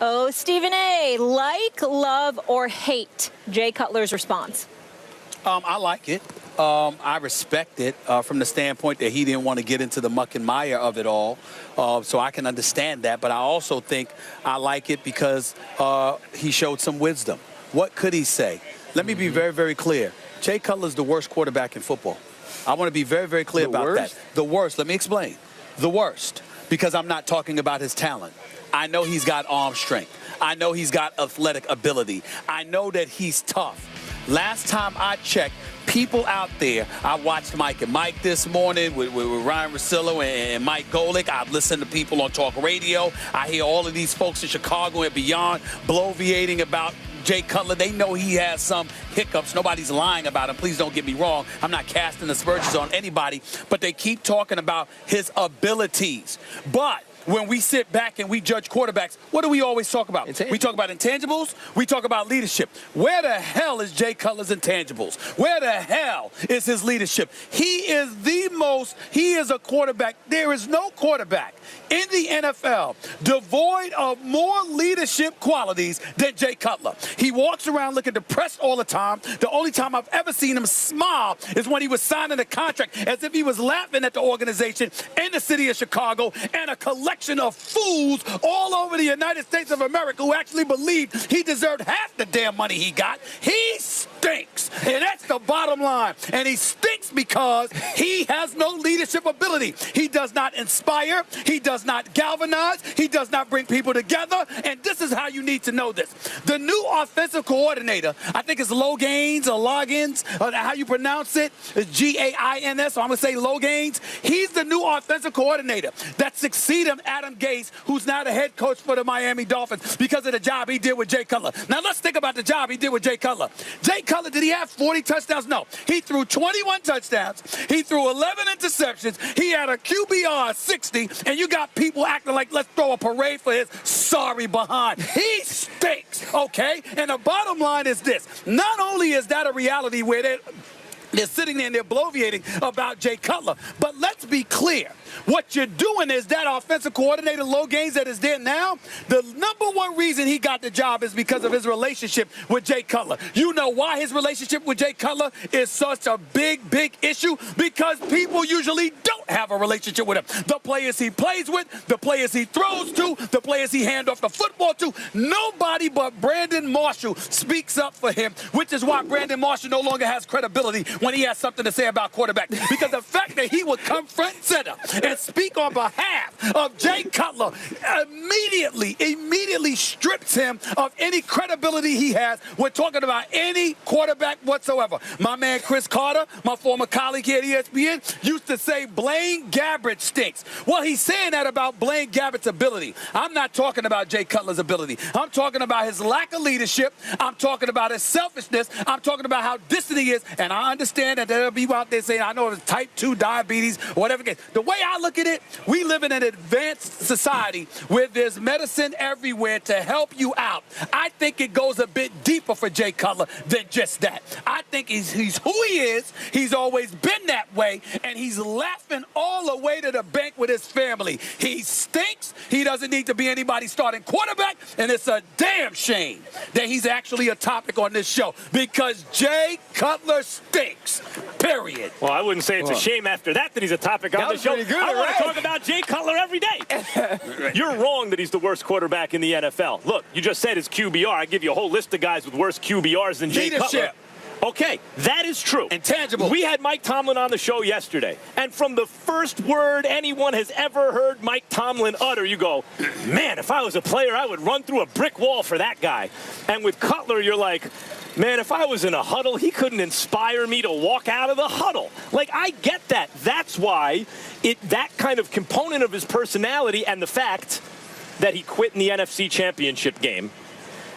Oh, Stephen A., like, love, or hate Jay Cutler's response? I like it. I respect it from the standpoint that he didn't want to get into the muck and mire of it all. So I can understand that. But I also think I like it because he showed some wisdom. What could he say? Let me be very, very clear. Jay Cutler's the worst quarterback in football. I want to be very, very clear about that. The worst. Let me explain. The worst. Because I'm not talking about his talent. I know he's got arm strength. I know he's got athletic ability. I know that he's tough. Last time I checked, people out there, I watched Mike and Mike this morning with Ryan Russillo and Mike Golick. I've listened to people on talk radio. I hear all of these folks in Chicago and beyond bloviating about Jay Cutler. They know he has some hiccups. Nobody's lying about him. Please don't get me wrong. I'm not casting aspersions on anybody, but they keep talking about his abilities. But when we sit back and we judge quarterbacks, what do we always talk about? We talk about intangibles. We talk about leadership. Where the hell is Jay Cutler's intangibles? Where the hell is his leadership? He is a quarterback. There is no quarterback in the NFL devoid of more leadership qualities than Jay Cutler. He walks around looking depressed all the time. The only time I've ever seen him smile is when he was signing a contract as if he was laughing at the organization in the city of Chicago and a collection of fools all over the United States of America who actually believed he deserved half the damn money he got. He stinks, and that's the bottom line. And he stinks because he has no leadership ability. He does not inspire. He does not galvanize. He does not bring people together. And this is how you need to know this. The new offensive coordinator, I think it's Logains or Loggins, or how you pronounce it, G-A-I-N-S, so I'm going to say Logains. He's the new offensive coordinator that succeeded him, Adam Gase, who's now the head coach for the Miami Dolphins because of the job he did with Jay Cutler. Now, let's think about the job he did with Jay Cutler. Jay Cutler, did he have 40 touchdowns? No. He threw 21 touchdowns. He threw 11 interceptions. He had a QBR of 60, and you got people acting like let's throw a parade for his sorry behind. He stinks, okay? And the bottom line is this. Not only is that a reality where they're sitting there and they're bloviating about Jay Cutler, but let's be clear. What you're doing is that offensive coordinator, Logains, that is there now, the number one reason he got the job is because of his relationship with Jay Cutler. You know why his relationship with Jay Cutler is such a big, big issue? Because people usually don't have a relationship with him. The players he plays with, the players he throws to, the players he hands off the football to, nobody but Brandon Marshall speaks up for him, which is why Brandon Marshall no longer has credibility when he has something to say about quarterback. Because the fact that he would come front and center and speak on behalf of Jay Cutler immediately strips him of any credibility he has. We're talking about any quarterback whatsoever. My man Chris Carter, my former colleague here at ESPN, used to say Blaine Gabbert stinks. Well, he's saying that about Blaine Gabbert's ability. I'm not talking about Jay Cutler's ability. I'm talking about his lack of leadership. I'm talking about his selfishness. I'm talking about how distant he is. And I understand that there'll be people out there saying, I know it's type 2 diabetes or whatever it is. The way I look at it, we live in an advanced society where there's medicine everywhere to help you out. I think it goes a bit deeper for Jay Cutler than just that. I think he's who he is. He's always been that way, and he's laughing all the way to the bank with his family. He stinks. He doesn't need to be anybody's starting quarterback, and it's a damn shame that he's actually a topic on this show because Jay Cutler stinks, period. Well, I wouldn't say it's a shame after that he's a topic on the show. Good, I want to talk about Jay Cutler every day. You're wrong that he's the worst quarterback in the NFL. Look, you just said his QBR. I give you a whole list of guys with worse QBRs than Jay Cutler. Okay, that is true. Intangible. We had Mike Tomlin on the show yesterday, and from the first word anyone has ever heard Mike Tomlin utter, you go, man, if I was a player, I would run through a brick wall for that guy. And with Cutler, you're like, man, if I was in a huddle, he couldn't inspire me to walk out of the huddle. Like, I get that. That's why that kind of component of his personality and the fact that he quit in the NFC Championship game,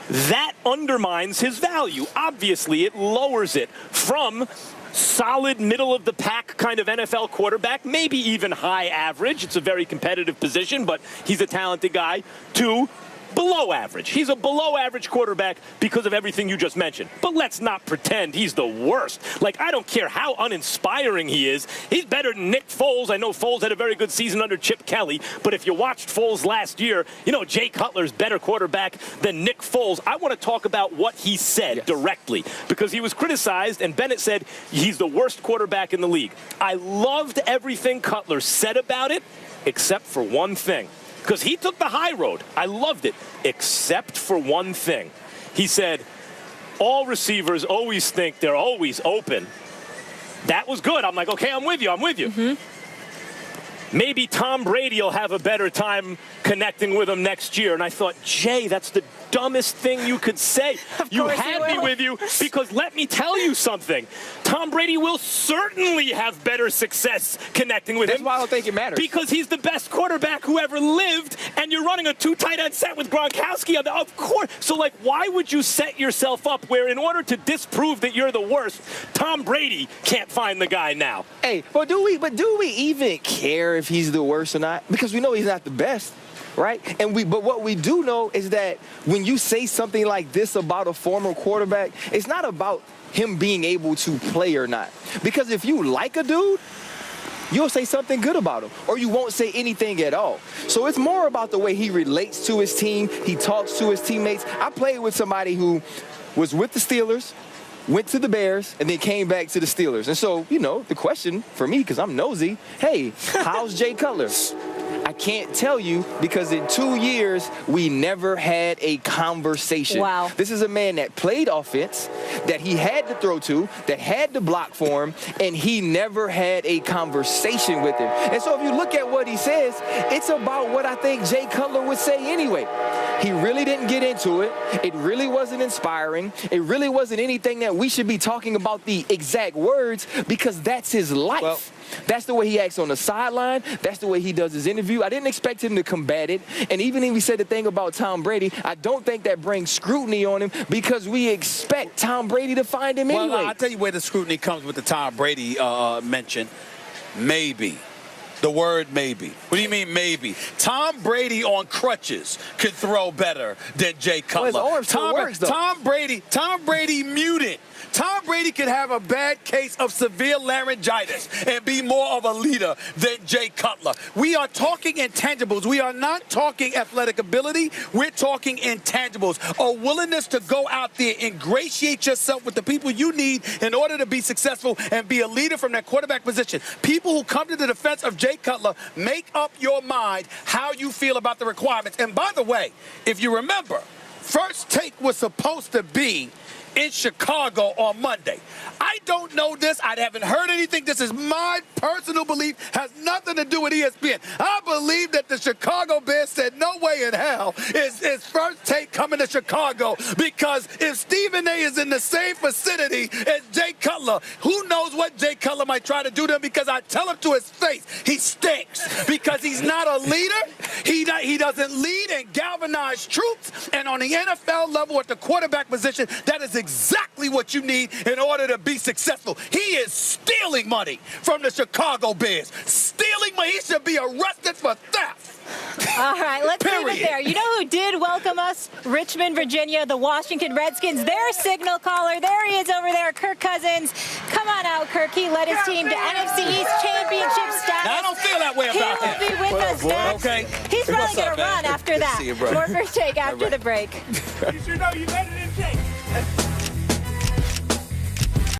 that undermines his value. Obviously, it lowers it from solid middle-of-the-pack kind of NFL quarterback, maybe even high average. It's a very competitive position, but he's a talented guy, to below average. He's a below average quarterback because of everything you just mentioned. But let's not pretend he's the worst. Like, I don't care how uninspiring he is. He's better than Nick Foles. I know Foles had a very good season under Chip Kelly, but if you watched Foles last year, you know Jay Cutler's better quarterback than Nick Foles. I want to talk about what he said directly, because he was criticized, and Bennett said he's the worst quarterback in the league. I loved everything Cutler said about it, except for one thing. Because he took the high road. I loved it, except for one thing. He said, all receivers always think they're always open. That was good. I'm like, okay, I'm with you. I'm with you. Mm-hmm. Maybe Tom Brady will have a better time connecting with him next year. And I thought, Jay, that's the dumbest thing you could say. You had me with you because let me tell you something. Tom Brady will certainly have better success connecting with him. That's why I don't think it matters. Because he's the best quarterback who ever lived, and you're running a 2 tight end set with Gronkowski. Of course. So, like, why would you set yourself up where in order to disprove that you're the worst, Tom Brady can't find the guy now? Hey, but do we even care if he's the worst or not? Because we know he's not the best. Right? But what we do know is that when you say something like this about a former quarterback, it's not about him being able to play or not. Because if you like a dude, you'll say something good about him, or you won't say anything at all. So it's more about the way he relates to his team, he talks to his teammates. I played with somebody who was with the Steelers, went to the Bears, and then came back to the Steelers. And so, you know, the question for me, because I'm nosy, hey, how's Jay Cutler? I can't tell you because in 2 years, we never had a conversation. Wow. This is a man that played offense, that he had to throw to, that had to block for him, and he never had a conversation with him. And so if you look at what he says, it's about what I think Jay Cutler would say anyway. He really didn't get into it. It really wasn't inspiring. It really wasn't anything that we should be talking about the exact words, because that's his life. Well, that's the way he acts on the sideline. That's the way he does his interview. I didn't expect him to combat it. And even if he said the thing about Tom Brady, I don't think that brings scrutiny on him because we expect Tom Brady to find him anyway. Well, I'll tell you where the scrutiny comes with the Tom Brady mention. Maybe. The word maybe. What do you mean maybe? Tom Brady on crutches could throw better than Jay Cutler. Well, Tom Brady muted. Tom Brady could have a bad case of severe laryngitis and be more of a leader than Jay Cutler. We are talking intangibles. We are not talking athletic ability. We're talking intangibles. A willingness to go out there, ingratiate yourself with the people you need in order to be successful and be a leader from that quarterback position. People who come to the defense of Jay Cutler, make up your mind how you feel about the requirements. And by the way, if you remember, First Take was supposed to be in Chicago on Monday. I don't know this. I haven't heard anything. This is my personal belief. Has nothing to do with ESPN. I believe that the Chicago Bears said no way in hell is First Take coming to Chicago, because if Stephen A is in the same vicinity as Jay Cutler, who knows what Jay Cutler might try to do to him, because I tell him to his face, he stinks because he's not a leader. He doesn't lead and galvanize troops. And on the NFL level at the quarterback position, that is exactly what you need in order to be successful. He is stealing money from the Chicago Bears. Stealing money. He should be arrested for theft. All right, let's leave it there. You know who did welcome us? Richmond, Virginia, the Washington Redskins. Their signal caller. There he is over there, Kirk Cousins. Come on out, Kirk. He led his team to NFC East Championship status. Now, I don't feel that way about him. He will be with us next. Okay. He's probably going to run after that. See you, bro. More First Take after the break. You sure know you better than Jake.